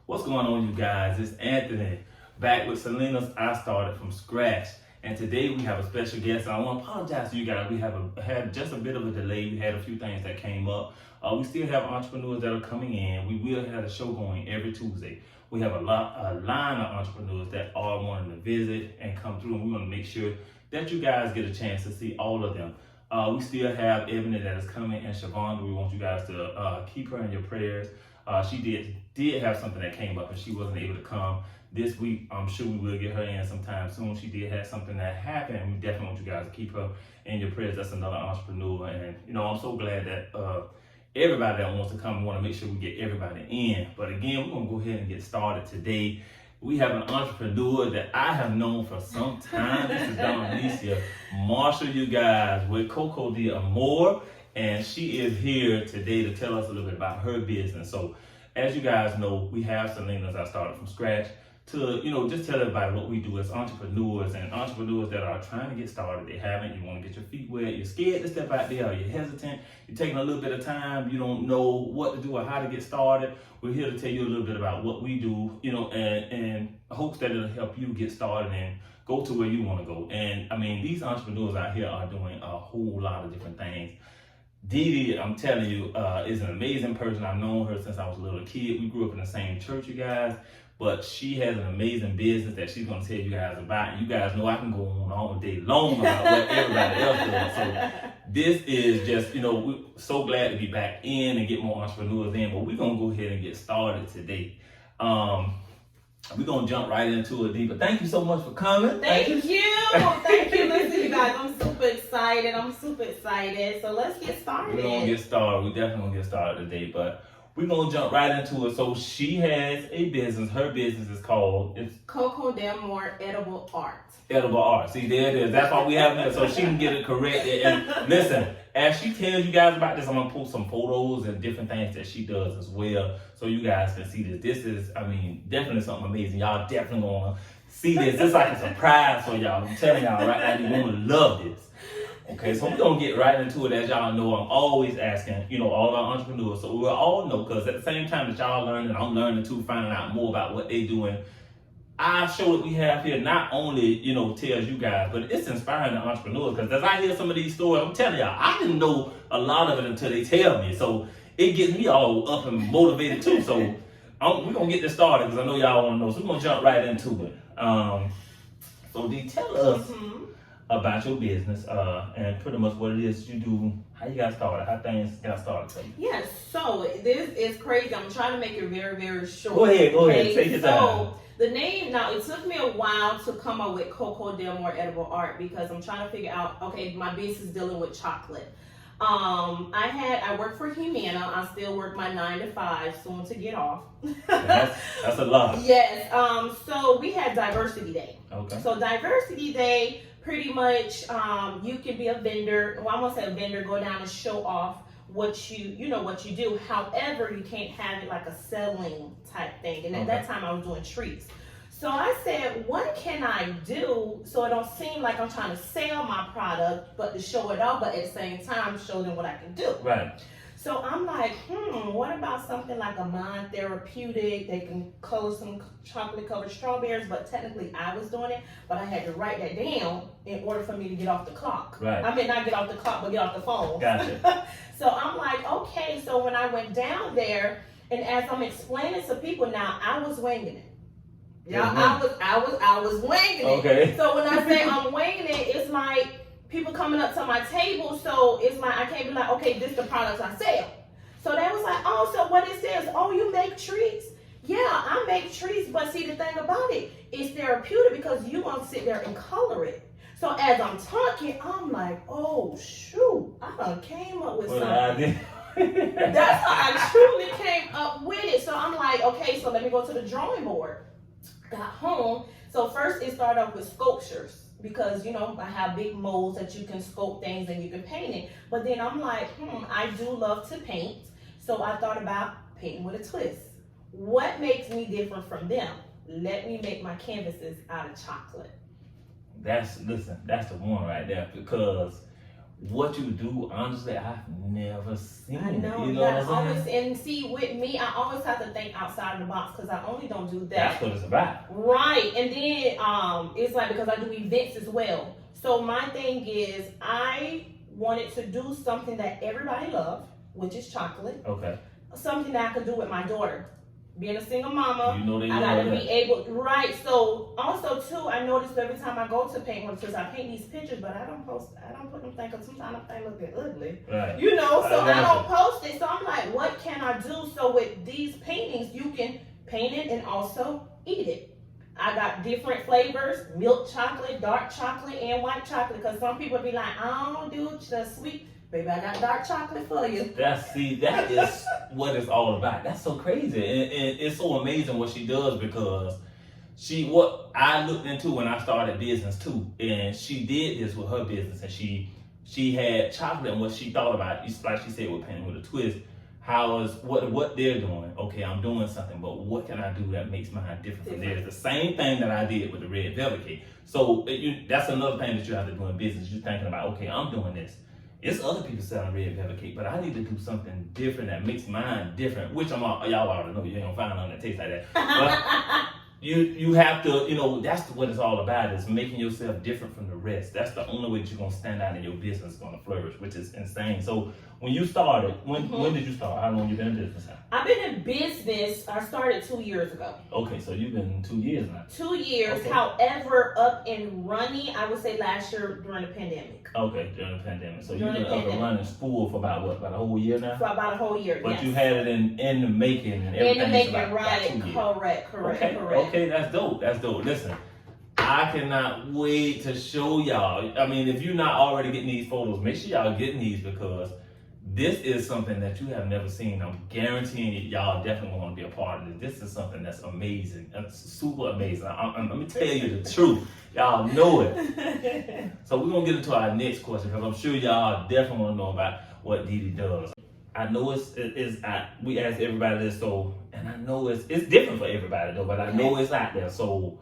What's going on, you guys? It's Anthony back with Selena's I Started From Scratch. And today we have a special guest. And I want to apologize to you guys. We had just a bit of a delay. We had a few things that came up. We still have entrepreneurs that are coming in. We will have a show going every Tuesday. We have a line of entrepreneurs that are wanting to visit and come through. And we want to make sure that you guys get a chance to see all of them. We still have Ebony that is coming, and Siobhan. We want you guys to keep her in your prayers. She did have something that came up and she wasn't able to come this week. I'm sure we will get her in sometime soon. She did have something that happened, and we definitely want you guys to keep her in your prayers. That's another entrepreneur, and I'm so glad that everybody that wants to come, we want to make sure we get everybody in. But again, we're gonna go ahead and get started today. We have an entrepreneur that I have known for some time. This is Dominicia Marshall, you guys, with Cocoa de Amor. And she is here today to tell us a little bit about her business. So as you guys know, we have Selena's I Started From Scratch to, just tell everybody what we do as entrepreneurs and entrepreneurs that are trying to get started. They haven't, you want to get your feet wet, you're scared to step out there, or you're hesitant, you're taking a little bit of time, you don't know what to do or how to get started. We're here to tell you a little bit about what we do, and hopes that it'll help you get started and go to where you want to go. And I mean, these entrepreneurs out here are doing a whole lot of different things. Dee, I'm telling you, is an amazing person. I've known her since I was a little kid. We grew up in the same church, you guys. But she has an amazing business that she's going to tell you guys about. And you guys know I can go on all day long about what everybody else does. So this is just, we're so glad to be back in and get more entrepreneurs in. But we're going to go ahead and get started today. We're going to jump right into it, Dee. But thank you so much for coming. Thank you. Thank you. Listen, you guys, I'm super excited. So let's get started. We're going to get started. We definitely going to get started today. But we're going to jump right into it. So she has a business. Her business is called... Cocoa de Amor Edible Art. Edible Art. See, there it is. That's why we have it. So she can get it correct. And listen, as she tells you guys about this, I'm going to post some photos and different things that she does as well, so you guys can see this. This is, definitely something amazing. Y'all definitely going to see this. It's like a surprise for y'all. I'm telling y'all right now, you're going to love this. Okay, so we're going to get right into it. As y'all know, I'm always asking, all of our entrepreneurs, so we'll all know, because at the same time that y'all learning, I'm learning too, finding out more about what they doing. Our show that we have here not only, tells you guys, but it's inspiring the entrepreneurs, because as I hear some of these stories, I'm telling y'all, I didn't know a lot of it until they tell me. So it gets me all up and motivated too. So we're going to get this started, because I know y'all want to know. So we're going to jump right into it. So Dee, tell us about your business and pretty much what it is you do, how you got started, how things got started for you. Yes, so this is crazy. I'm trying to make it very, very short. Go ahead, take your time. The name, now it took me a while to come up with Cocoa de Amor Edible Art, because I'm trying to figure out, okay, my business is dealing with chocolate. I work for Humana. I still work my 9 to 5, soon to get off. That's a lot. Yes. So we had Diversity Day. Okay. So Diversity Day, pretty much, you can be a vendor. Well, I'm gonna say a vendor, go down and show off what you do. However, you can't have it like a selling type thing. And at that time I was doing treats. So I said, what can I do so it don't seem like I'm trying to sell my product, but to show it off, but at the same time show them what I can do. Right. So I'm like, what about something like a mind therapeutic? They can color some chocolate covered strawberries, but technically I was doing it, but I had to write that down in order for me to get off the clock. Right. I mean, not get off the clock, but get off the phone. Gotcha. So I'm like, okay. So when I went down there, and as I'm explaining to people now, I was winging it. Yeah, I was winging it. Okay. So when I say I'm winging it, it's like people coming up to my table, so it's like I can't be like, okay, this is the products I sell. So they was like, oh, so what is this? Oh, you make treats? Yeah, I make treats, but see the thing about it, it's therapeutic because you want to sit there and color it. So as I'm talking, I'm like, oh shoot, I done came up with something. That's how I truly came up with it. So I'm like, okay, so let me go to the drawing board. Got home. So first it started off with sculptures, because I have big molds that you can sculpt things and you can paint it. But then I'm like, I do love to paint. So I thought about painting with a twist. What makes me different from them? Let me make my canvases out of chocolate. That's the one right there, because what you do, honestly, I've never seen I know. it. You know that what I'm always saying? and see with me, I always have to think outside of the box because I only don't do that. That's what it's about. Right, and then it's like because I do events as well. So my thing is, I wanted to do something that everybody loves, which is chocolate. Okay. Something that I could do with my daughter. Being a single mama, You know they I gotta love be able, right? So also too, I noticed every time I go to paint because I paint these pictures, but I don't put them things because sometimes them things look ugly. Right. You know, so I don't you. post it. So I'm like, what can I do? So with these paintings, you can paint it and also eat it. I got different flavors: milk chocolate, dark chocolate, and white chocolate. Because some people be like, I don't do the sweet. Baby, I got dark chocolate for you. That is what it's all about. That's so crazy, and it's so amazing what she does because what I looked into when I started business too, and she did this with her business, and she had chocolate, and what she thought about, like she said, with painting with a twist. How is what they're doing? Okay, I'm doing something, but what can I do that makes mine different from theirs? The same thing that I did with the red velvet cake. So that's another thing that you have to do in business. You're thinking about, okay, I'm doing this. It's other people selling red velvet cake, but I need to do something different that makes mine different. Which y'all already know you ain't gonna find none that tastes like that. But you have to, that's what it's all about, is making yourself different from the rest. That's the only way that you're gonna stand out and your business is gonna flourish, which is insane. So when you started, when did you start? How long you been in business now? I've been in business, I started 2 years ago. Okay, so you've been 2 years now. 2 years, Okay. However, up and running, I would say last year during the pandemic. Okay, during the pandemic. So you've During been the up and running school for about a whole year now? For about a whole year, But yes. you had it in the making and everything. In the making, about right, 2 years. correct. Okay, that's dope. Listen, I cannot wait to show y'all. I mean, if you're not already getting these photos, make sure y'all getting these because this is something that you have never seen. I'm guaranteeing you, y'all definitely want to be a part of this. This is something that's amazing. That's super amazing. Let me tell you the truth. Y'all know it. So we're going to get into our next question because I'm sure y'all definitely want to know about what Didi does. I know we ask everybody this, so, and I know it's different for everybody though, but I know it's out there. So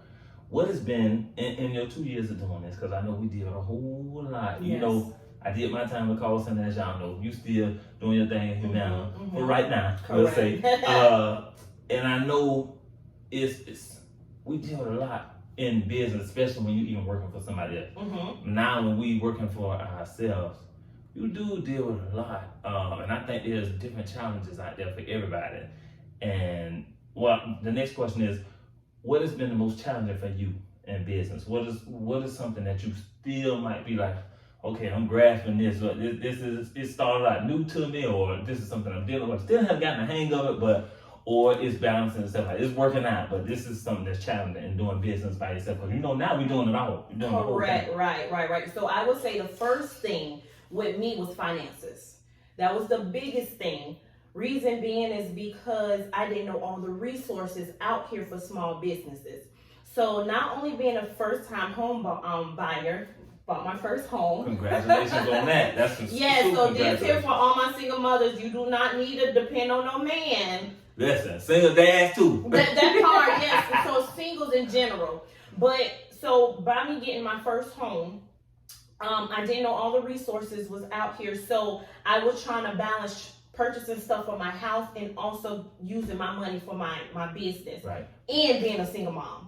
what has been in your 2 years of doing this? Because I know we did a whole lot. Yes. You know, I did my time with call center, as y'all know. You still doing your thing here now, but right now, we'll say. And I know we deal with a lot in business, especially when you even working for somebody else. Now when we working for ourselves, you do deal with a lot, and I think there's different challenges out there for everybody. And the next question is, what has been the most challenging for you in business? What is something that you still might be like, okay, I'm grasping this, or it started out new to me, or this is something I'm dealing with. Still haven't gotten the hang of it, or it's balancing itself. Like, it's working out, but this is something that's challenging in doing business by yourself. Because now we're doing it all. We're doing the whole thing. Right. So I would say the first thing with me was finances. That was the biggest thing. Reason being is because I didn't know all the resources out here for small businesses. So not only being a first-time home buyer, bought my first home. Congratulations on that. That's so this here for all my single mothers, you do not need to depend on no man. Listen, single dads too. that part, yes. So singles in general. But so by me getting my first home, I didn't know all the resources was out here. So I was trying to balance purchasing stuff for my house and also using my money for my business. Right. And being a single mom.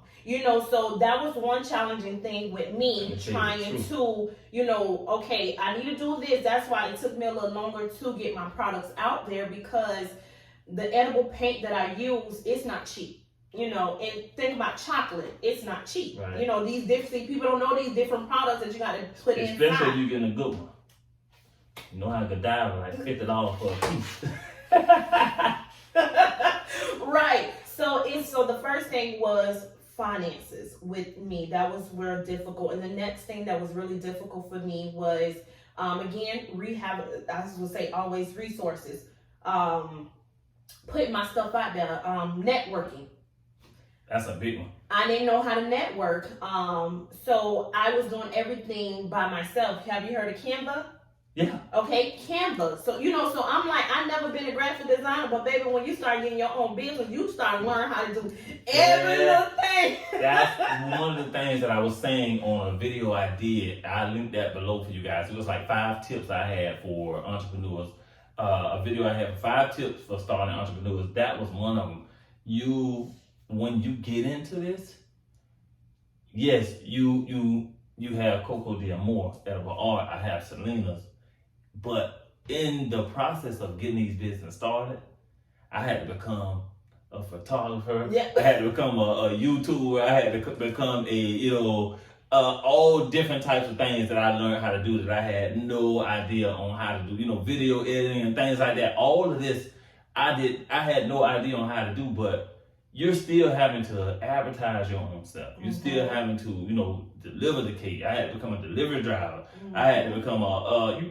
So that was one challenging thing with me trying to, okay, I need to do this. That's why it took me a little longer to get my products out there because the edible paint that I use is not cheap. And think about chocolate, it's not cheap. Right. These different people don't know these different products that you got to put in. Especially if you're getting a good one. You know how Godiva like $50 for a piece. Right. So the first thing was finances with me. That was real difficult. And the next thing that was really difficult for me was again, rehab. I would say always resources. Putting my stuff out there. Networking. That's a big one. I didn't know how to network. So I was doing everything by myself. Have you heard of Canva? Yeah. Okay, Canva. So so I'm like, I never been a graphic designer, but baby, when you start getting your own business, you start learning how to do every little thing. That's one of the things that I was saying on a video I did. I linked that below for you guys. It was like 5 tips I had for entrepreneurs. A video I had 5 tips for starting entrepreneurs. That was one of them. When you get into this, yes, you have Cocoa de Amor, edible art. I have Selena's. But in the process of getting these business started, I had to become a photographer. Yeah. I had to become a YouTuber. I had to become all different types of things that I learned how to do that I had no idea on how to do. Video editing and things like that. All of this, I had no idea on how to do, but you're still having to advertise your own stuff. You're still having to, deliver the cake. I had to become a delivery driver. I had to become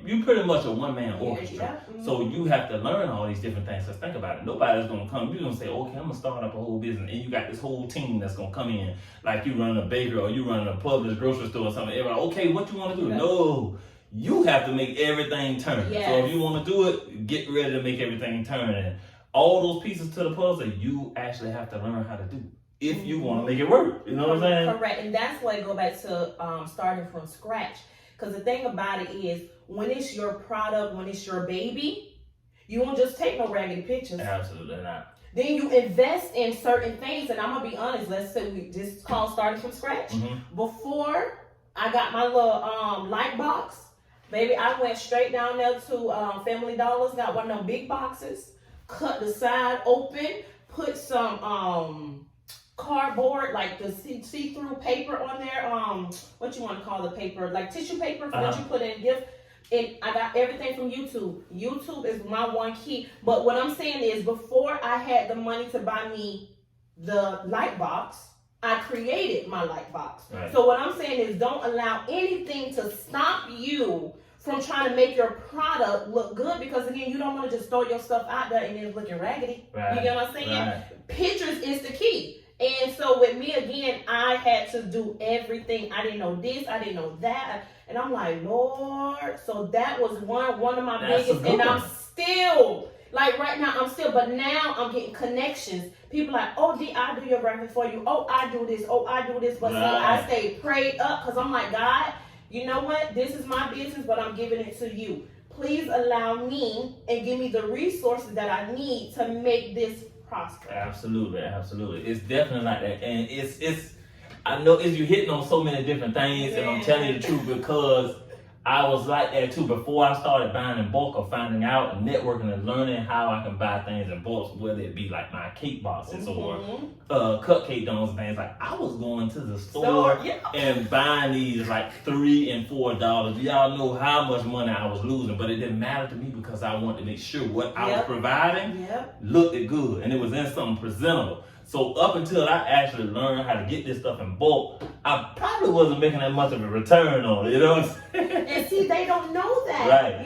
you pretty much a one-man orchestra. Yeah. So you have to learn all these different things. Because think about it. Nobody's going to come. You're going to say, okay, I'm going to start up a whole business. And you got this whole team that's going to come in. Like you running a bakery or you running a Publix grocery store or something. Everybody, okay, what you want to do? Yeah. No. You have to make everything turn. Yes. So if you want to do it, get ready to make everything turn. And all those pieces to the puzzle, you actually have to learn how to do if you want to make it work. You know what I'm saying? Correct. And that's why I go back to starting from scratch. Because the thing about it is, when it's your product, when it's your baby, you won't just take no raggedy pictures. Absolutely not. Then you invest in certain things. And I'm going to be honest, let's say we just call starting from scratch. Before I got my little light box, baby, I went straight down there to Family Dollars, got one of them big boxes, cut the side open, put some cardboard, like the see-through paper on there, what you want to call the paper, like tissue paper that you put in gift. And I got everything from YouTube. YouTube is my one key. But what I'm saying is, before I had the money to buy me the light box, I created my light box. Right. So what I'm saying is, don't allow anything to stop you from trying to make your product look good, because again, you don't want to just throw your stuff out there and it's looking raggedy. Right. You get what I'm saying? Right. Pictures is the key. And so with me, again, I had to do everything. I didn't know this, I didn't know that. And I'm like, Lord. So that was one of my biggest, and I'm still, like right now, but now I'm getting connections. People like, oh, I do your graphic for you. Oh, I do this. Oh, I do this. But see, I stay prayed up, because I'm like, God, you know what? This is my business, but I'm giving it to you. Please allow me and give me the resources that I need to make this prosper. Absolutely. It's definitely like that. And it's I know you're hitting on so many different things, and I'm telling you the truth, because I was like that too before I started buying in bulk, or finding out and networking and learning how I can buy things in bulk, whether it be like my cake boxes or cupcake donuts and things. Like I was going to the store and buying these like $3 and $4. Y'all know how much money I was losing, but it didn't matter to me, because I wanted to make sure what I was providing looked good and it was in something presentable. So up until I actually learned how to get this stuff in bulk, I probably wasn't making that much of a return on it, you know what I'm saying? And see, they don't know that, right.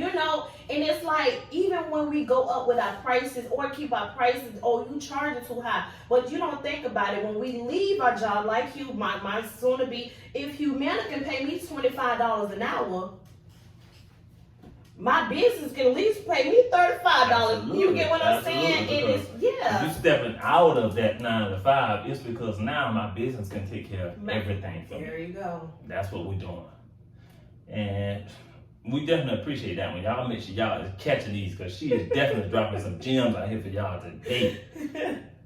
And it's like, even when we go up with our prices or keep our prices, oh, you charge it too high. But you don't think about it. When we leave our job, like you, my soon-to-be, if Humana can pay me $25 an hour, my business can at least pay me $35. Absolutely. You get what I'm saying? If you stepping out of that 9 to 5, it's because now my business can take care of everything for me. There you go. That's what we're doing. And we definitely appreciate that one. Y'all make sure y'all is catching these, because she is definitely dropping some gems out here for y'all today.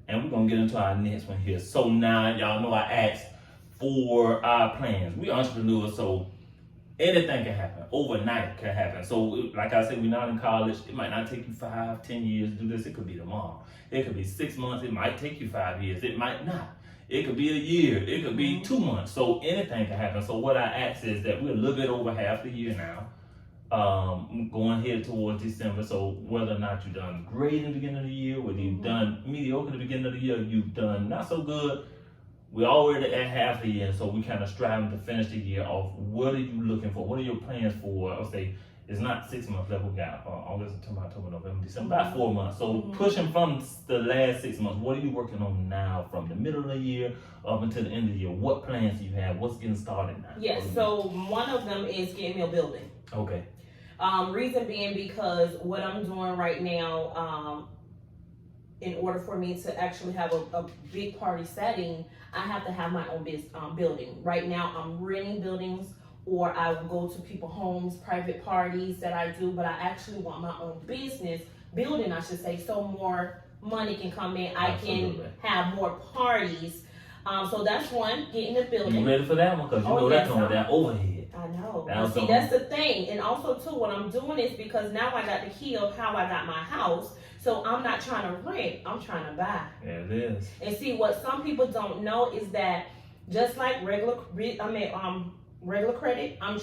And we're going to get into our next one here. So now, y'all know I asked for our plans. We entrepreneurs, so anything can happen. Overnight can happen. So like I said, we're not in college. It might not take you 5, 10 years to do this. It could be tomorrow. It could be 6 months. It might take you 5 years. It might not. It could be a year. It could be 2 months. So anything can happen. So what I ask is that we're a little bit over half the year now. Going here towards December. So whether or not you've done great in the beginning of the year, whether you've done mediocre in the beginning of the year, you've done not so good, we're already at half the year, so we kind of striving to finish the year off. What are you looking for? What are your plans for? I'll say it's not 6 months left. We got August, September, October, November, December, about 4 months. So pushing from the last 6 months, what are you working on now from the middle of the year up until the end of the year? What plans do you have? What's getting started now? Yes, so one of them is getting me a building. Okay. Reason being because what I'm doing right now, in order for me to actually have a big party setting, I have to have my own building. Right now, I'm renting buildings, or I will go to people's homes, private parties that I do, but I actually want my own business building, I should say, so more money can come in. Absolutely. I can have more parties. So that's one, getting the building. You ready for that one? Because you know that's coming down overhead. I know. Now, See, that's the thing. And also, too, what I'm doing is because now I got the key of how I got my house. So I'm not trying to rent. I'm trying to buy. Yeah, it is. And see, what some people don't know is that just like regular credit, I'm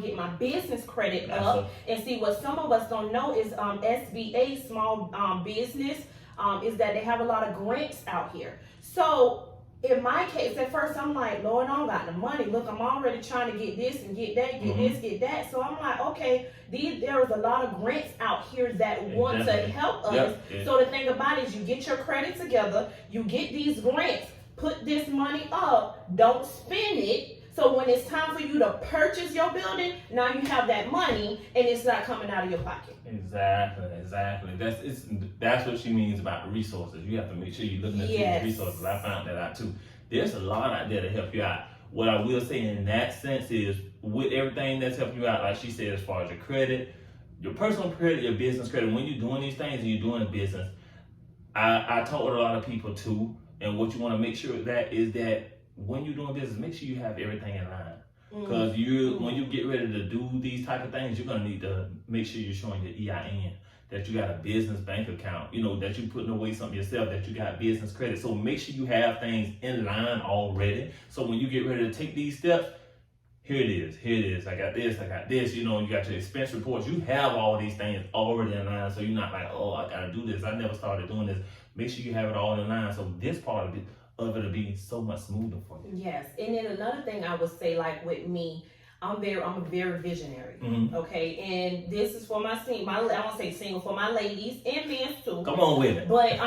getting my business credit up. And see, what some of us don't know is SBA, small business, is that they have a lot of grants out here. So in my case, at first I'm like, Lord, I don't got the money. Look, I'm already trying to get this and get that, get this, get that. So I'm like, okay, there is a lot of grants out here that want to help us. So the thing about it is, you get your credit together, you get these grants, put this money up, don't spend it. So when it's time for you to purchase your building, now you have that money and it's not coming out of your pocket. Exactly. That's what she means about resources. You have to make sure you're looking at these resources. I found that out too. There's a lot out there to help you out. What I will say in that sense is, with everything that's helping you out, like she said, as far as your credit, your personal credit, your business credit, when you're doing these things and you're doing a business, I talk with a lot of people too, and what you want to make sure of that is that when you're doing business, make sure you have everything in line. Because when you get ready to do these type of things, you're gonna need to make sure you're showing your EIN, that you got a business bank account, that you're putting away something yourself, that you got business credit. So make sure you have things in line already. So when you get ready to take these steps, here it is. I got this, you got your expense reports. You have all these things already in line. So you're not like, oh, I gotta do this. I never started doing this. Make sure you have it all in line. So this part of it'll be so much smoother for you. Yes. And then another thing I would say, like with me, I'm a very visionary. Okay, and this is for I won't say single, for my ladies and men too. Come on with it. But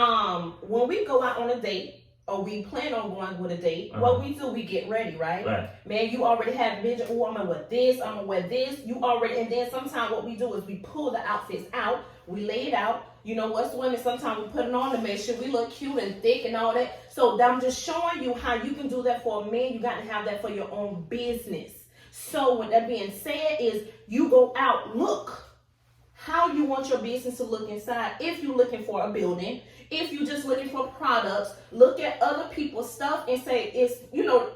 when we go out on a date, or we plan on going with a date, what we do, we get ready, right? Man, you already have vision. Oh, I'm gonna wear this, I'm gonna wear this. And then sometimes what we do is we pull the outfits out, we lay it out. What's women, sometimes we put it on to make sure we look cute and thick and all that. So I'm just showing you how you can do that for a man. You got to have that for your own business. So with that being said, is you go out, look how you want your business to look inside. If you're looking for a building, if you're just looking for products, look at other people's stuff and say,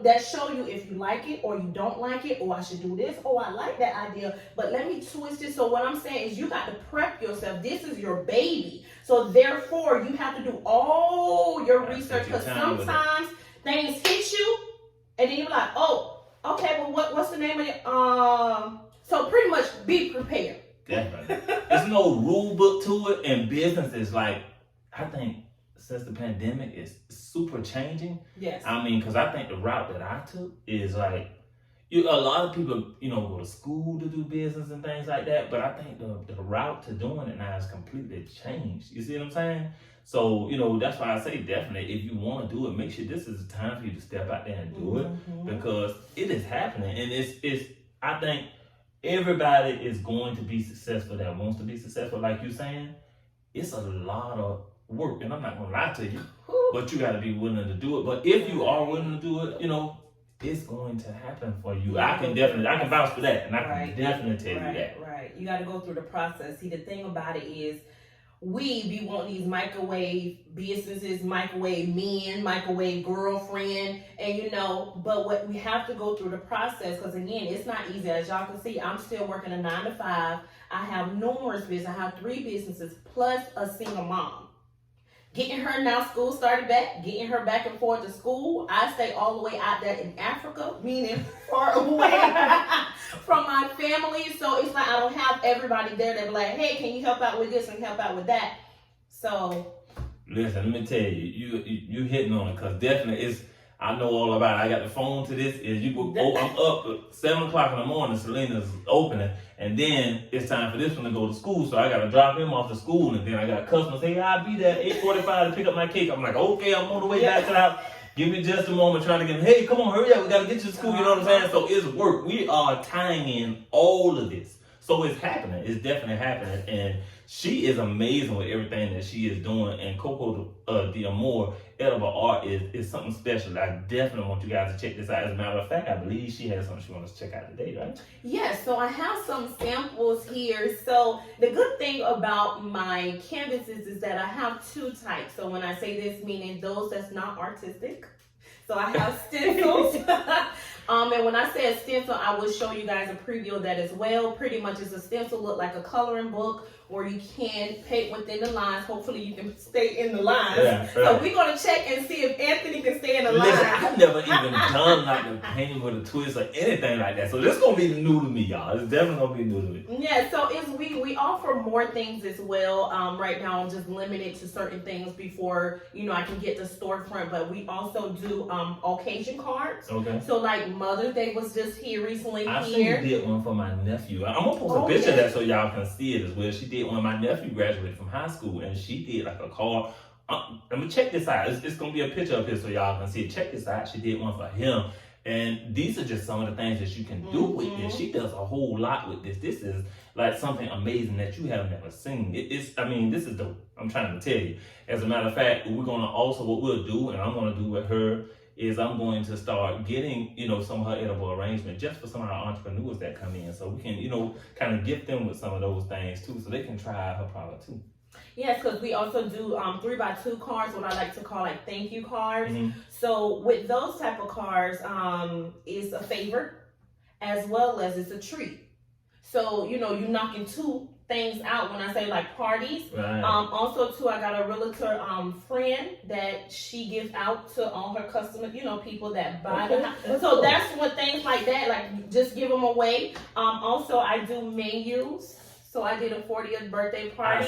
that show you if you like it or you don't like it, or I should do this, or I like that idea, but let me twist it. So what I'm saying is, you got to prep yourself. This is your baby. So therefore, you have to do all your research, because sometimes things hit you and then you're like, oh, okay, well, what's the name of it? So pretty much be prepared. Definitely. There's no rule book to it, and business is like, I think since the pandemic is super changing. Yes. Because I think the route that I took is like, a lot of people, go to school to do business and things like that, but I think the route to doing it now has completely changed. You see what I'm saying? So, that's why I say definitely, if you want to do it, make sure this is the time for you to step out there and do it, because it is happening. And I think everybody is going to be successful that wants to be successful. Like you're saying, it's a lot of work, and I'm not gonna lie to you, but you got to be willing to do it. But if you are willing to do it, it's going to happen for you. I can vouch for that, and I can definitely tell you that. Right. You got to go through the process. See, the thing about it is, we be wanting these microwave businesses, microwave men, microwave girlfriend, and but what we have to go through the process, because again, it's not easy. As y'all can see, I'm still working a 9 to 5. I have numerous businesses. I have 3 businesses plus a single mom. Getting her now school started back, getting her back and forth to school. I stay all the way out there in Africa, meaning far away from my family. So it's like I don't have everybody there that be like, hey, can you help out with this and help out with that? So listen, let me tell you, you hitting on it, because definitely I know all about it. I got the phone to this. I'm up at 7 o'clock in the morning, Selena's opening, and then it's time for this one to go to school. So I got to drop him off to school, and then I got customers, hey, I'll be there at 8:45 to pick up my cake. I'm like, okay, I'm on the way back to the house. Give me just a moment, trying to get him, hey, come on, hurry up, we got to get you to school, you know what I'm saying? So it's work. We are tying in all of this So it's happening. It's definitely happening. And she is amazing with everything that she is doing. And Coco de Amor edible art is something special. I definitely want you guys to check this out. As a matter of fact, I believe she has something she wants to check out today, right? Yes, so I have some samples here. So the good thing about my canvases is that I have two types. So when I say this, meaning those that's not artistic. So I have stencils. And when I say a stencil, I will show you guys a preview of that as well. Pretty much it's a stencil, look like a coloring book, or you can paint within the lines. Hopefully you can stay in the lines. Yeah, right. So we're going to check and see if Anthony can stay in the Listen, lines. I've never even done like the painting with a twist or anything like that. So this is going to be new to me, y'all. It's definitely going to be new to me. Yeah, so we offer more things as well. Right now I'm just limited to certain things before, I can get the storefront, but we also do occasion cards. Okay. So like Mother's Day was just here recently. I seen you did one for my nephew. I'm going to post a picture of that so y'all can see it as well. She did one. My nephew graduated from high school and she did like a card. Let me check this out. It's going to be a picture up here so y'all can see it. Check this out. She did one for him. And these are just some of the things that you can do with this. She does a whole lot with this. This is like something amazing that you have never seen. This is dope. I'm trying to tell you. As a matter of fact, we're going to also, what we'll do, and I'm going to do with her, is I'm going to start getting, some of her edible arrangement just for some of our entrepreneurs that come in. So we can, kind of gift them with some of those things too, so they can try her product too. Yes, because we also do 3x2 cards, what I like to call like thank you cards. Mm-hmm. So with those type of cards, it's a favor as well as it's a treat. So, you're knocking two things out when I say like parties. Right. Also too, I got a realtor friend that she gives out to all her customers, people that buy the house. So that's what things like that, like just give them away. Also I do menus. So I did a 40th birthday party.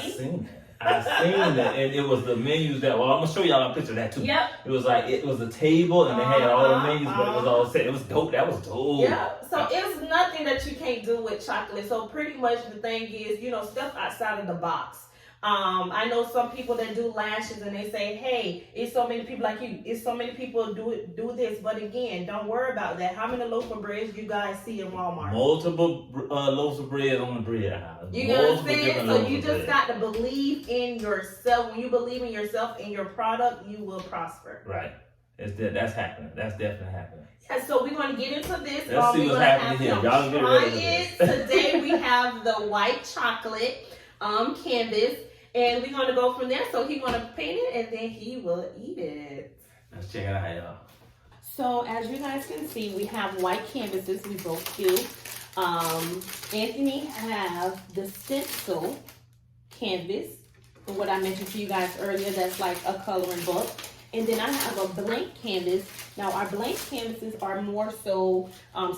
I seen that, and it was the menus that. Well, I'm gonna show y'all a picture of that too. Yep. It was like it was a table, and they had all the menus, but it was all set. It was dope. That was dope. Yeah. So it's nothing that you can't do with chocolate. So pretty much the thing is, step outside of the box. I know some people that do lashes and they say, hey, it's so many people like you. It's so many people do this. But again, don't worry about that. How many loaf of bread you guys see in Walmart? Multiple loaves of bread on the bread aisle. You know what I'm saying? So you just got to believe in yourself. When you believe in yourself and your product, you will prosper. Right. That's happening. That's definitely happening. Yeah, so we're going to get into this. Let's see what's happening here. Y'all get ready for this. Today we have the white chocolate canvas. And we're going to go from there. So he's going to paint it and then he will eat it. Let's check it out, y'all. So as you guys can see, we have white canvases. We both do. Anthony have the stencil canvas. What I mentioned to you guys earlier, that's like a coloring book. And then I have a blank canvas. Now our blank canvases are more so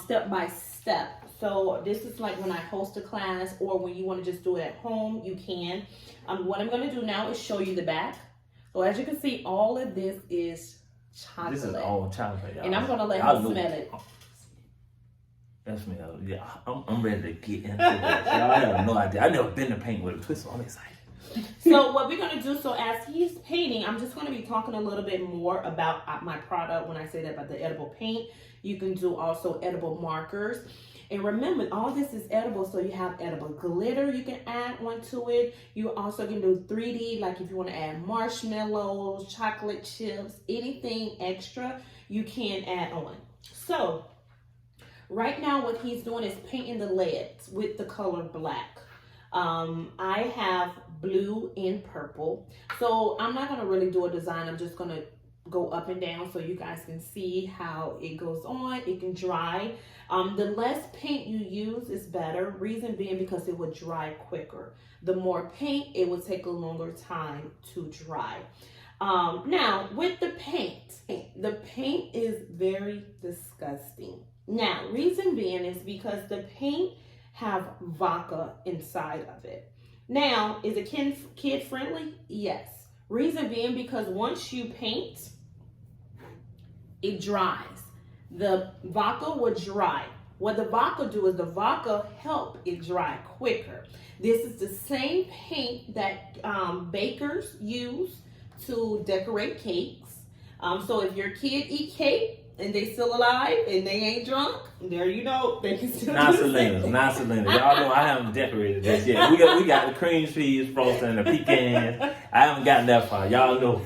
step by step. So this is like when I host a class or when you want to just do it at home, you can. What I'm going to do now is show you the back. So as you can see, all of this is chocolate. This is all chocolate, y'all. And I'm going to let him smell it. That smell, yeah. I'm ready to get into that. Y'all, I have no idea. I've never been to paint with a twist, so I'm excited. So what we're going to do, so as he's painting, I'm just going to be talking a little bit more about my product. When I say that about the edible paint, you can do also edible markers. And remember, all this is edible, so you have edible glitter you can add onto it. You also can do 3D, like if you want to add marshmallows, chocolate chips, anything extra, you can add on. So, right now what he's doing is painting the legs with the color black. I have blue and purple. So, I'm not going to really do a design. I'm just going to go up and down so you guys can see how it goes on. It can dry. The less paint you use is better. Reason being because it will dry quicker. The more paint, it will take a longer time to dry. Now, with the paint is very disgusting. Now, reason being is because the paint have vodka inside of it. Now, is it kid friendly? Yes. Reason being because once you paint, it dries. The vodka will dry. What the vodka do is the vodka help it dry quicker. This is the same paint that bakers use to decorate cakes. So if your kid eat cake, and they still alive and they ain't drunk, there you know, they can still Not do the Selena, same. not Selena. Y'all know I haven't decorated this yet. We got the cream cheese, frosting, and the pecans. I haven't gotten that far. Y'all know.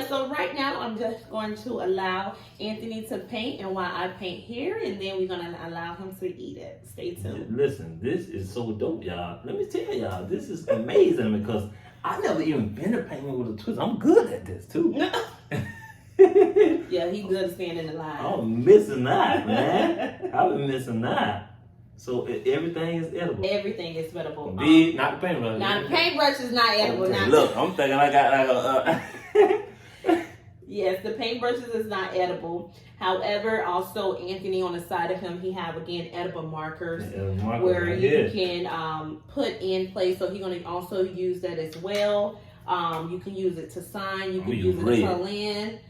So right now I'm just going to allow Anthony to paint, and while I paint here, and then we're gonna allow him to eat it. Stay tuned. Listen, this is so dope, y'all. Let me tell y'all, this is amazing because I never even been to painting with a twist. I'm good at this too. Yeah, he good at standing in the line. I'm missing that, man. I've been missing that. So everything is edible. Everything is edible. Indeed, not the paintbrush. Now the paintbrush is not edible. Okay, Now, look, I'm thinking I got like a. yes, the paintbrushes is not edible. However, also Anthony on the side of him, he have again edible markers where right you can put in place. So he's gonna also use that as well. You can use it to sign. You can use it to color in.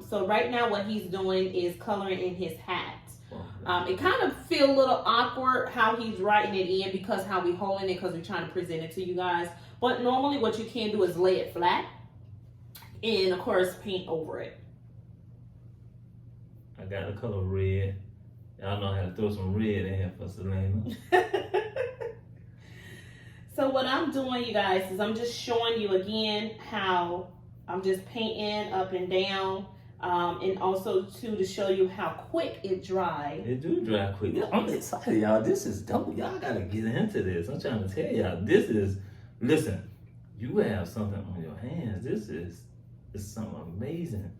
So right now, what he's doing is coloring in his hat. It kind of feel a little awkward how he's writing it in because how we holding it because we're trying to present it to you guys. But normally, what you can do is lay it flat, and of course, paint over it. I got the color red. Y'all know how to throw some red in here for Selena. So what I'm doing, you guys, is I'm just showing you again how I'm just painting up and down, and also too to show you how quick it dries. It do dry quick. I'm excited, y'all. This is dope. Y'all gotta get into this. I'm trying to tell y'all. This is, listen, you have something on your hands. This is something amazing.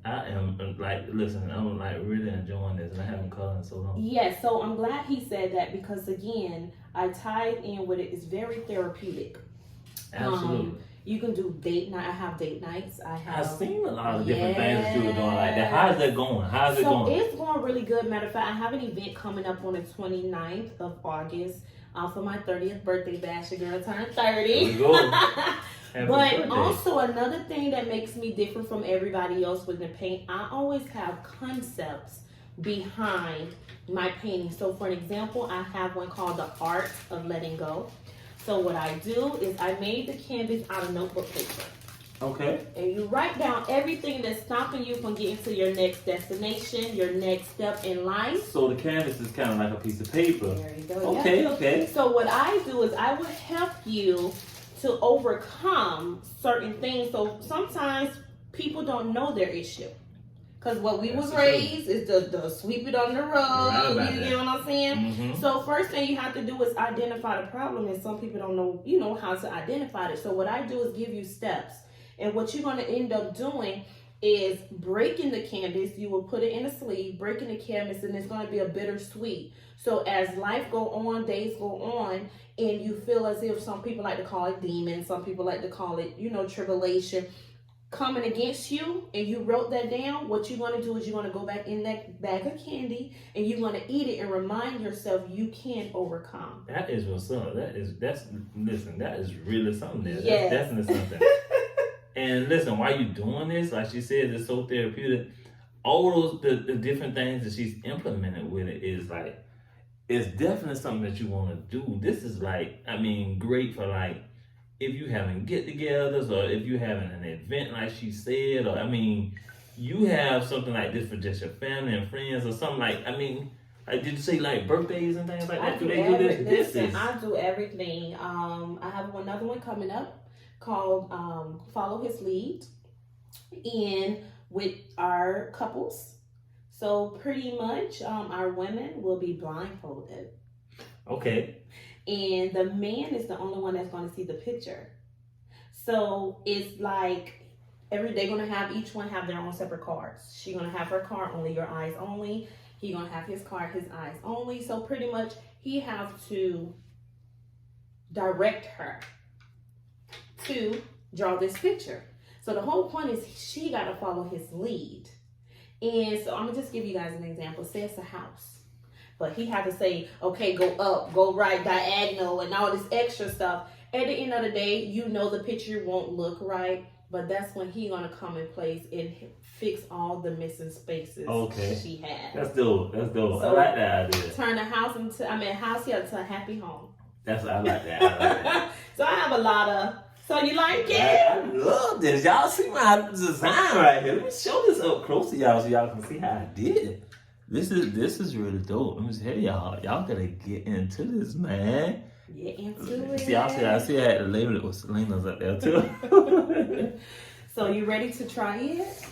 I am listen, I'm really enjoying this, and I haven't colored in so long. Yes, so I'm glad he said that because again, I tied in with it. It's very therapeutic. Absolutely. You can do date night. I have date nights. I've seen a lot of different things that you were doing like that. How's that going? How's it going? So it's going really good. Matter of fact, I have an event coming up on the 29th of August for my 30th birthday bash. Your girl turned 30. There you go. But birthday. Also another thing that makes me different from everybody else with the paint, I always have concepts behind my painting. So for an example, I have one called The Art of Letting Go. So what I do is I made the canvas out of notebook paper. Okay. And you write down everything that's stopping you from getting to your next destination, your next step in life. So the canvas is kind of like a piece of paper. There you go. Okay, yeah. okay. So what I do is I will help you to overcome certain things. So sometimes people don't know their issue. Because what we was raised is to sweep it on the road. You get what I'm saying? Mm-hmm. So first thing you have to do is identify the problem, and some people don't know, how to identify it. So what I do is give you steps. And what you're going to end up doing is breaking the canvas. You will put it in a sleeve, breaking the canvas, and it's going to be a bittersweet. So as life go on, days go on, and you feel as if some people like to call it demons, some people like to call it, tribulation coming against you, and you wrote that down, what you're going to do is you're going to go back in that bag of candy, and you're going to eat it and remind yourself you can overcome. That is what's up. That is really something there. Yes. That's definitely something. And listen, while you're doing this, like she said, it's so therapeutic. All those the different things that she's implemented with it is like, it's definitely something that you want to do. This is great for if you having get-togethers or if you having an event like she said, or you have something like this for just your family and friends or something did you say birthdays and things like that? Do they do this? I do everything. I have another one coming up called Follow His Lead, and with our couples. So pretty much our women will be blindfolded. Okay. And the man is the only one that's going to see the picture. So it's like they're going to have each one have their own separate cards. She's going to have her card only, your eyes only. He's going to have his card, his eyes only. So pretty much he have to direct her to draw this picture. So the whole point is she got to follow his lead. And so I'm going to just give you guys an example. Say it's a house. But he had to say, okay, go up, go right, diagonal, and all this extra stuff. At the end of the day, the picture won't look right. But that's when he's going to come in place and fix all the missing spaces she had. That's dope. So I like that idea. Turn the house into, house here to a happy home. I like that. So I have a lot of So you like it? I love this. Y'all see my design right here. Let me show this up close to y'all so y'all can see how I did it. This is really dope. Let me tell y'all. Y'all gotta get into this, man. Get into it. See, I see I had to label it with Selena's up there too. So you ready to try it?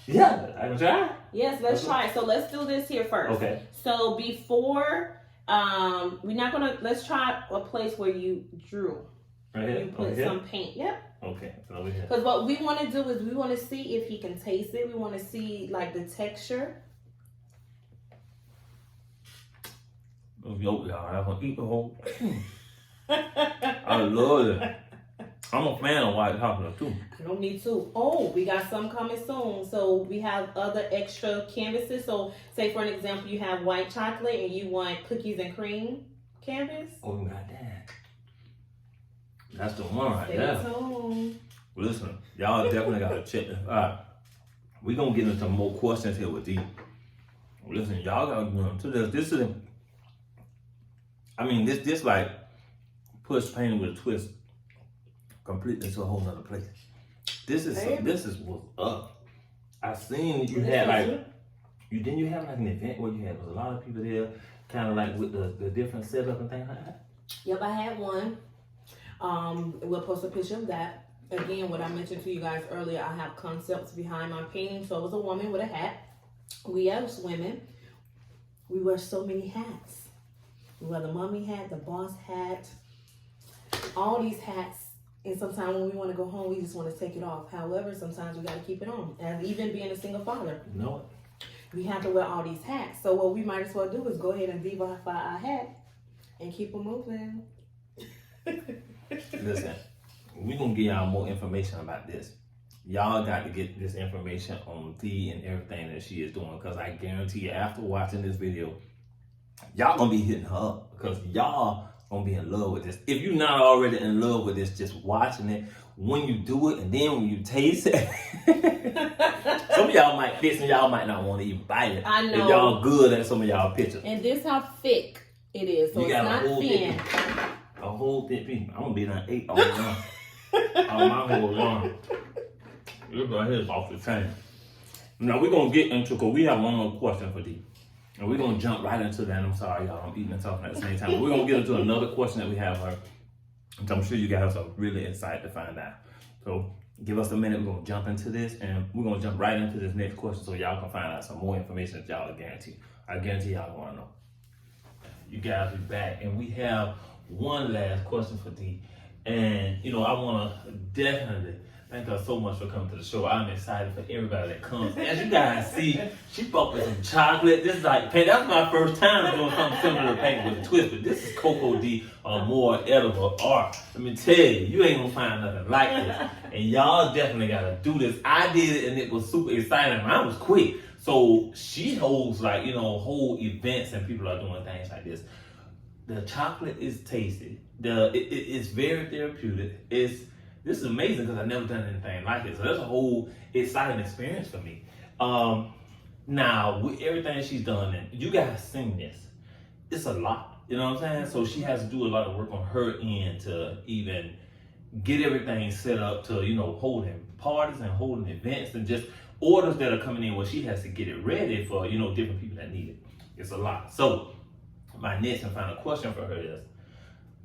Yeah, I can try. Yes, let's try it. So let's do this here first. Okay. So before, let's try a place where you drew. Right here? You put some paint. Yep. Okay, so over here. Because what we want to do is we want to see if he can taste it. We want to see like the texture. Yo, y'all, I'm gonna eat the whole thing. I love it. I'm a fan of white chocolate too. I don't need to. Oh, we got some coming soon. So we have other extra canvases. So say for an example, you have white chocolate and you want cookies and cream canvas. Oh, you got that. That's the one right Stay there. tuned. Listen, y'all definitely gotta check this out. We're gonna get into more questions here with these. Listen, y'all gotta go into this. This is, I mean, this like push painting with a twist completely to a whole nother place. This is what's up. I seen you had like, you have like an event where you had a lot of people there, kind of like with the different setup and things like that. Yep, I had one. We'll post a picture of that. Again, what I mentioned to you guys earlier, I have concepts behind my painting. So it was a woman with a hat. We as women, we wear so many hats. We wear the mommy hat, the boss hat, all these hats. And sometimes when we want to go home, we just want to take it off. However, sometimes we got to keep it on. And even being a single father, we have to wear all these hats. So what we might as well do is go ahead and divify our hat and keep them moving. Listen, we're going to give y'all more information about this. Y'all got to get this information on Thee and everything that she is doing, because I guarantee you after watching this video, y'all going to be hitting her up, because y'all going to be in love with this. If you're not already in love with this, just watching it, when you do it and then when you taste it, some of y'all might fit, some y'all might not want to even bite it. I know. If y'all good at some of y'all pictures. And this how thick it is, so you it's not thin. A whole thick piece. I'm going to be down 8 all around. On my whole arm. This right here is off the chain. Now we're going to get into, because we have one more question for Dee. And we're going to jump right into that. I'm sorry, y'all. I'm eating and talking at the same time. But we're going to get into another question that we have her. I'm sure you guys are really excited to find out. So give us a minute. We're going to jump into this. And we're going to jump right into this next question so y'all can find out some more information that y'all guarantee. I guarantee y'all want to know. You guys be back. And we have one last question for Dee. And, you know, I want to definitely thank her so much for coming to the show. I'm excited for everybody that comes. As you guys see, she fucked with some chocolate. This is like paint. That's my first time doing something similar to paint with a twist, but this is Cocoa de Amor edible art. Let me tell you, you ain't gonna find nothing like this. And y'all definitely gotta do this. I did it and it was super exciting. Mine was quick. So she holds like, you know, whole events and people are doing things like this. The chocolate is tasty. It's very therapeutic. This is amazing because I've never done anything like it. So that's a whole exciting experience for me. Now, with everything she's done, and you guys seen this, it's a lot. You know what I'm saying? So she has to do a lot of work on her end to even get everything set up to, you know, holding parties and holding events and just orders that are coming in where she has to get it ready for, you know, different people that need it. It's a lot. So my next and final question for her is,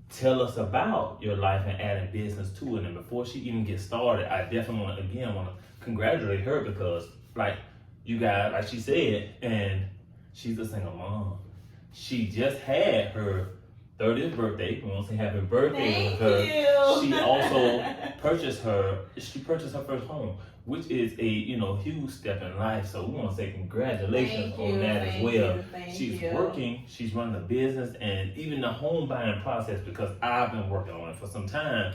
tell us about your life and adding business to it. And before she even gets started, I definitely want to congratulate her because, like you guys, like she said, and she's a single mom. She just had her 30th birthday. We want to say happy birthday with her. Thank you. She also purchased her first home, which is a, you know, huge step in life. So we want to say congratulations on that as well. She's working, she's running a business, and even the home buying process, because I've been working on it for some time,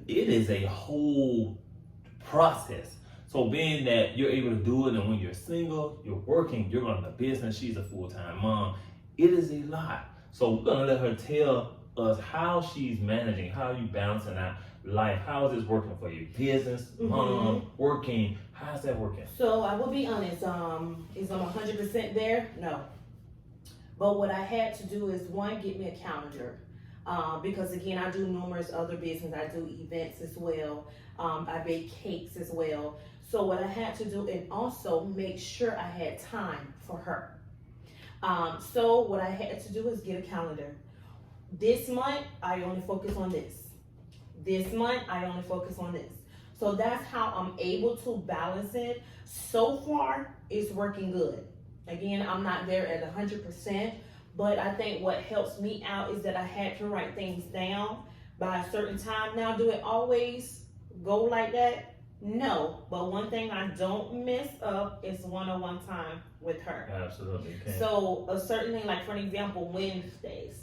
it is a whole process. So being that you're able to do it, and when you're single, you're working, you're running a business, she's a full-time mom, it is a lot. So we're gonna let her tell us how she's managing, how you balancing out life. How is this working for you? Business, mom, working. How's that working? So I will be honest. Is I'm 100% there? No. But what I had to do is, one, get me a calendar. because again, I do numerous other business. I do events as well. I bake cakes as well. So what I had to do, and also make sure I had time for her. So what I had to do is get a calendar. This month, I only focus on this. This month, I only focus on this. So that's how I'm able to balance it. So far, it's working good. Again, I'm not there at 100%, but I think what helps me out is that I had to write things down by a certain time. Now, do it always go like that? No, but one thing I don't miss up is one-on-one time with her. Absolutely. Okay. So a certain thing, like for an example, Wednesdays,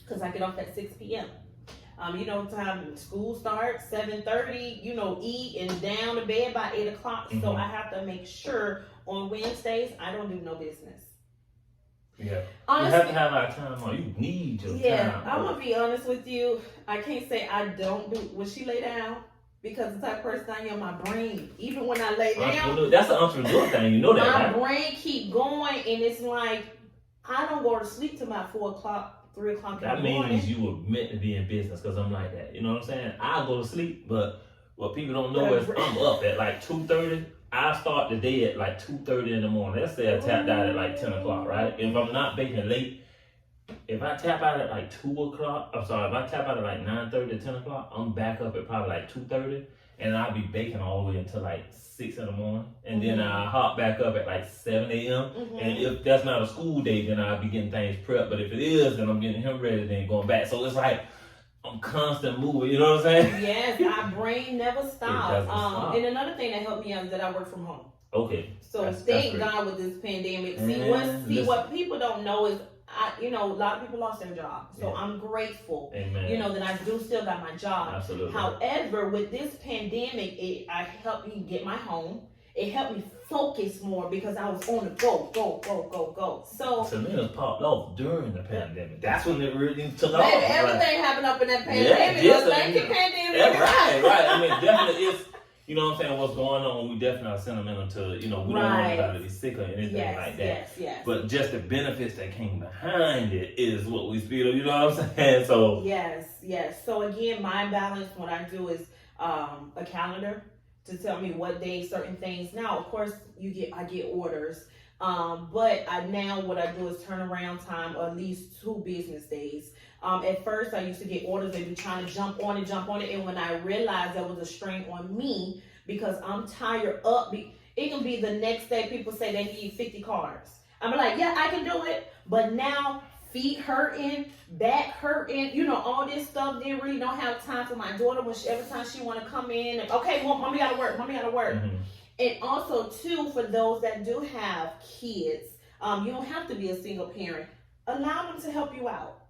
because I get off at 6 p.m. You know, time school starts 7:30. You know, eat and down to bed by 8 o'clock. Mm-hmm. So I have to make sure on Wednesdays I don't do no business. Yeah. Honestly, you have to have our time on. You need your time. I'm gonna be honest with you. I can't say I don't do. When she lay down, because the type of person I am, my brain, even when I lay down, that's an entrepreneur thing. You know that, my right? brain keep going, and it's like I don't go to sleep till about 4 o'clock. 3 o'clock in the morning. That means you were meant to be in business, because I'm like that. You know what I'm saying? I go to sleep, but what people don't know is I'm up at like 2:30. I start the day at like 2:30 in the morning. Let's say I tapped out at like 10 o'clock, right? If I'm not baking late, if I tap out at like 2 o'clock, if I tap out at like 9:30 to 10 o'clock, I'm back up at probably like 2:30, and I'll be baking all the way until like 6 in the morning. And then I hop back up at like 7 a.m. And if that's not a school day, then I'll be getting things prepped. But if it is, then I'm getting him ready, then going back. So it's like I'm constant moving, you know what I'm saying? Yes, our brain never stops. Stop. And another thing that helped me out is that I work from home. Okay. So thank God with this pandemic. What people don't know is a lot of people lost their job. So I'm grateful, that I do still got my job. Absolutely. However, with this pandemic, it helped me get my home. It helped me focus more because I was on the go. So Selena's popped off during the pandemic. That's when it really took off. Everything happened up in that pandemic. Thank you, pandemic. Yeah, right. I mean, definitely it's, you know what I'm saying, what's going on. We definitely are sentimental to, we don't want anybody to be sick or anything like that. Yes. But just the benefits that came behind it is what we feel, you know what I'm saying? So Yes. So again, my balance, what I do is a calendar to tell me what days certain things. Now, of course, I get orders. But what I do is turnaround time, or at least 2 business days. At first, I used to get orders and be trying to jump on it. And when I realized there was a strain on me because I'm tired up, it can be the next day people say they need 50 cars. I'm like, yeah, I can do it. But now feet hurting, back hurting, all this stuff. Then really don't have time for my daughter every time she want to come in. And, okay, well, mommy gotta work. Mm-hmm. And also, too, for those that do have kids, you don't have to be a single parent. Allow them to help you out.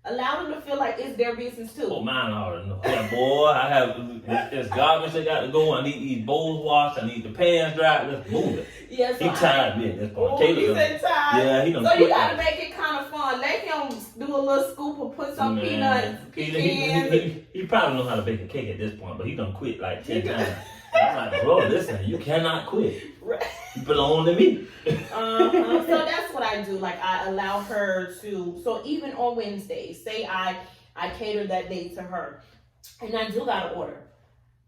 Allow them to feel like it's their business, too. Oh, mine already know. Yeah, boy, I have this garbage that got to go. I need these bowls washed. I need the pans dried. Let's move it. Yes, he tired me at this point. He said tired. Yeah, he done So quit. You got to make it kind of fun. Let him do a little scoop or put some peanuts. He probably knows how to bake a cake at this point, but he done quit like 10 times. I'm like, bro, listen, you cannot quit. You belong to me. So that's what I do. Like, I allow her to. So even on Wednesdays, say I cater that day to her, and I do got to order.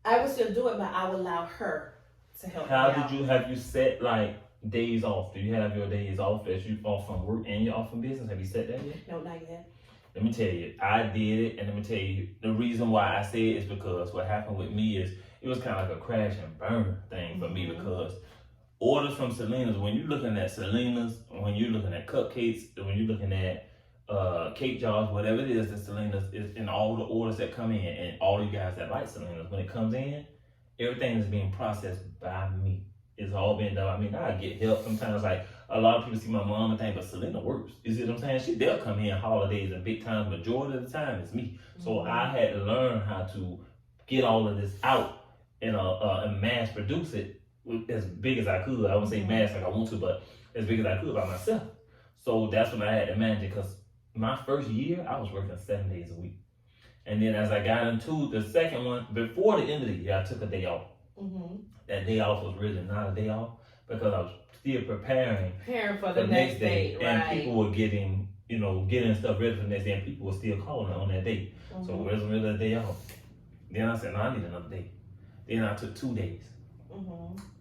I would still do it, but I would allow her to help. Have you set like days off? Do you have your days off that you off from work and you're off from business? Have you set that yet? No, not yet. Let me tell you, I did it, and let me tell you, the reason why I say it is because what happened with me is it was kind of like a crash and burn thing for me, because orders from Selena's, when you're looking at Selena's, when you're looking at cupcakes, when you're looking at cake jars, whatever it is that Selena's is in all the orders that come in, and all you guys that like Selena's, when it comes in, everything is being processed by me. It's all being done. I mean, I get help sometimes. Like, a lot of people see my mom and think, but Selena works. You see what I'm saying? They'll come in holidays and big times. Majority of the time, it's me. So I had to learn how to get all of this out and mass produce it as big as I could. I wouldn't say mass like I want to, but as big as I could by myself. So that's when I had to manage it, because my first year, I was working 7 days a week. And then as I got into the second one, before the end of the year, I took a day off. That day off was really not a day off, because I was still preparing for the next day. And people were getting getting stuff ready for the next day, and people were still calling on that day. So it wasn't really a day off. Then I said, no, I need another day. Then I took 2 days.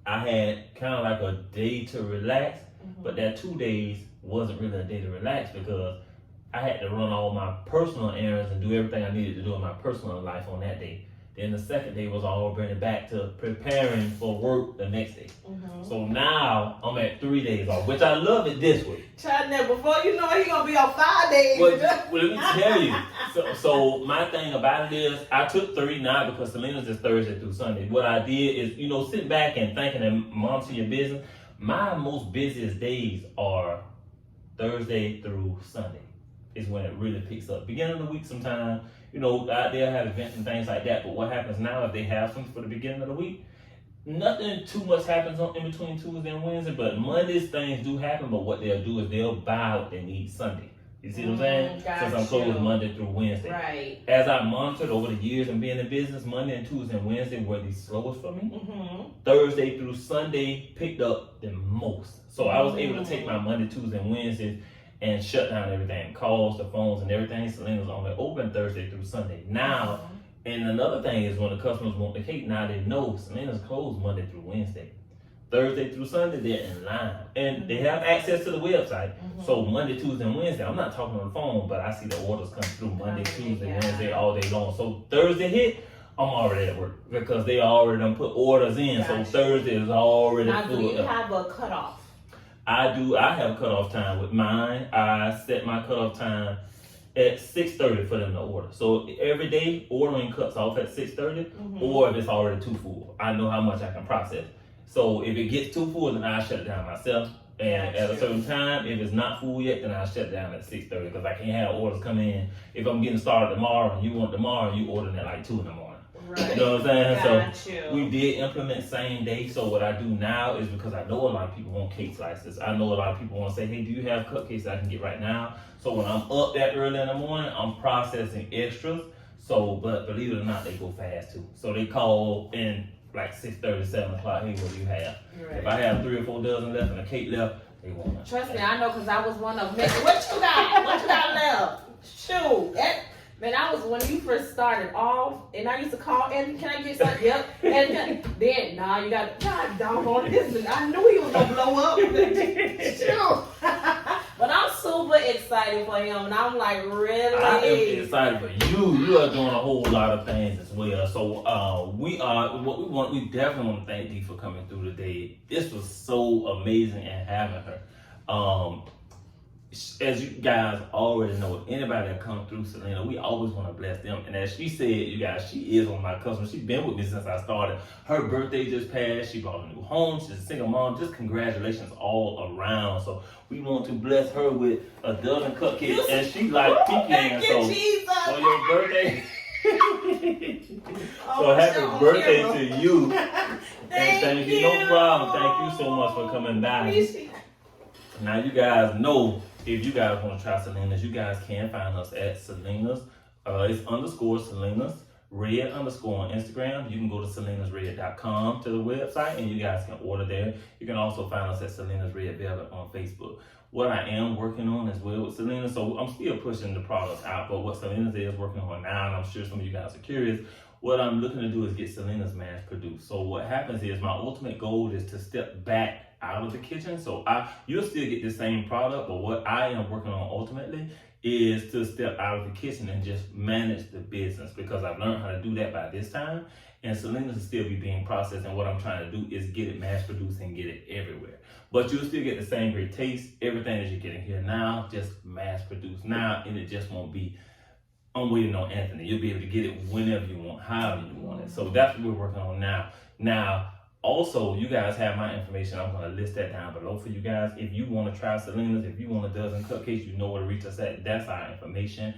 I had kind of like a day to relax, but that 2 days wasn't really a day to relax because I had to run all my personal errands and do everything I needed to do in my personal life on that day. Then the second day was all bringing back to preparing for work the next day. So now I'm at 3 days off, which I love it this way. China, before you know it, you're gonna be on 5 days. Well, let me tell you. So my thing about it is, I took 3 now because Selena's is Thursday through Sunday. What I did is, sitting back and thinking and monitor your business. My most busiest days are Thursday through Sunday. Is when it really picks up. Beginning of the week sometime, they'll have events and things like that. But what happens now if they have something for the beginning of the week? Nothing too much happens in between Tuesday and Wednesday, but Mondays things do happen, but what they'll do is they'll buy what they need Sunday. You see what I'm saying? Since I'm closed Monday through Wednesday. Right. As I monitored over the years and being in business, Monday and Tuesday and Wednesday were the slowest for me. Thursday through Sunday picked up the most. So I was able to take my Monday, Tuesday, and Wednesdays and shut down everything, calls, the phones, and everything. Selena's only open Thursday through Sunday. Now, and another thing is when the customers want the cake, now they know Selena's closed Monday through Wednesday. Thursday through Sunday, they're in line. And they have access to the website. So Monday, Tuesday, and Wednesday, I'm not talking on the phone, but I see the orders come through Monday, Tuesday, Wednesday, all day long. So Thursday hit, I'm already at work because they already done put orders in. So Thursday is already full. Now, do you have a cutoff? I do. I have a cutoff time with mine. I set my cutoff time at 6:30 for them to order. So every day ordering cuts off at 6:30, or if it's already too full, I know how much I can process. So if it gets too full, then I shut it down myself. And at a certain time, if it's not full yet, then I shut it down at 6:30 because I can't have orders come in. If I'm getting started tomorrow and you want tomorrow, you ordering at like 2 in the morning. Right. You know what I'm saying? So we did implement same day. So what I do now is because I know a lot of people want cake slices. I know a lot of people want to say, hey, do you have cupcakes that I can get right now? So when I'm up that early in the morning, I'm processing extras. So, but believe it or not, they go fast too. So they call in like 6:30, 7 o'clock. Hey, what do you have? Right. If I have 3 or 4 dozen left and a cake left, they want it. Trust me, I know because I was one of them. What you got? What you got left? Shoot. Man, I was when you first started off, and I used to call, and can I get something? Yep. And then, nah, you got, God doggone this. I knew he was going to blow up. Shoot. But I'm super excited for him, and I'm like, really? I am excited for you. You are doing a whole lot of things as well. So we definitely want to thank Dee for coming through today. This was so amazing and having her. As you guys already know, anybody that comes through Selena, we always want to bless them. And as she said, you guys, she is one of my customers. She's been with me since I started. Her birthday just passed. She bought a new home. She's a single mom. Just congratulations all around. So we want to bless her with a dozen cupcakes. And she like pecan. So for your birthday. So happy birthday to you. And thank you. No problem. Thank you so much for coming by. Now you guys know, if you guys want to try Selena's, you guys can find us at Selena's. It's _Selena's Red _ on Instagram. You can go to selenasred.com to the website and you guys can order there. You can also find us at Selena's Red Velvet on Facebook. What I am working on as well with Selena, so I'm still pushing the products out, but what Selena's is working on now, and I'm sure some of you guys are curious, what I'm looking to do is get Selena's mass produced. So what happens is my ultimate goal is to step back out of the kitchen. So you'll still get the same product, but what I am working on ultimately is to step out of the kitchen and just manage the business, because I've learned how to do that by this time. And Selena's will still be being processed, and what I'm trying to do is get it mass produced and get it everywhere. But you'll still get the same great taste, everything that you're getting here now, just mass produced now, and it just won't be, I'm waiting on Anthony. You'll be able to get it whenever you want, however you want it. So that's what we're working on now. Now, also, you guys have my information. I'm going to list that down below for you guys. If you want to try Selena's, if you want a dozen cupcakes, you know where to reach us at. That's our information.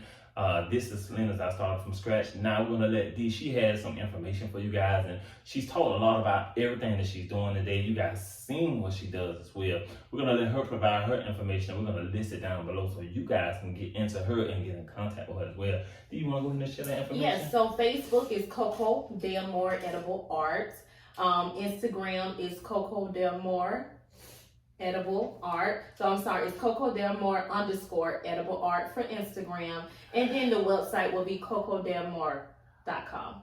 This is Selena's. I started from scratch. Now we're going to let Dee, she has some information for you guys, and she's taught a lot about everything that she's doing today. You guys seen what she does as well. We're going to let her provide her information. We're going to list it down below so you guys can get into her and get in contact with her as well. Do you want to go ahead and share that information? Yes, so Facebook is Coco de Amor Edible Arts. Instagram is Coco de Amor. edible art. So I'm sorry, it's Coco de Amor _ edible art for Instagram. And then the website will be cocodeamor.com.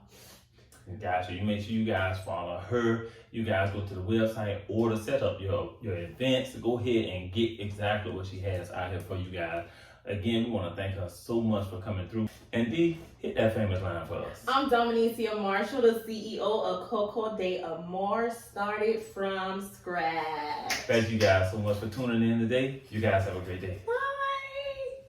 Gotcha. You make sure you guys follow her. You guys go to the website, order, set up your events. Go ahead and get exactly what she has out here for you guys. Again, we want to thank her so much for coming through. And D, hit that famous line for us. I'm Dominicia Marshall, the CEO of Coco de Amor, started from scratch. Thank you guys so much for tuning in today. You guys have a great day. Bye.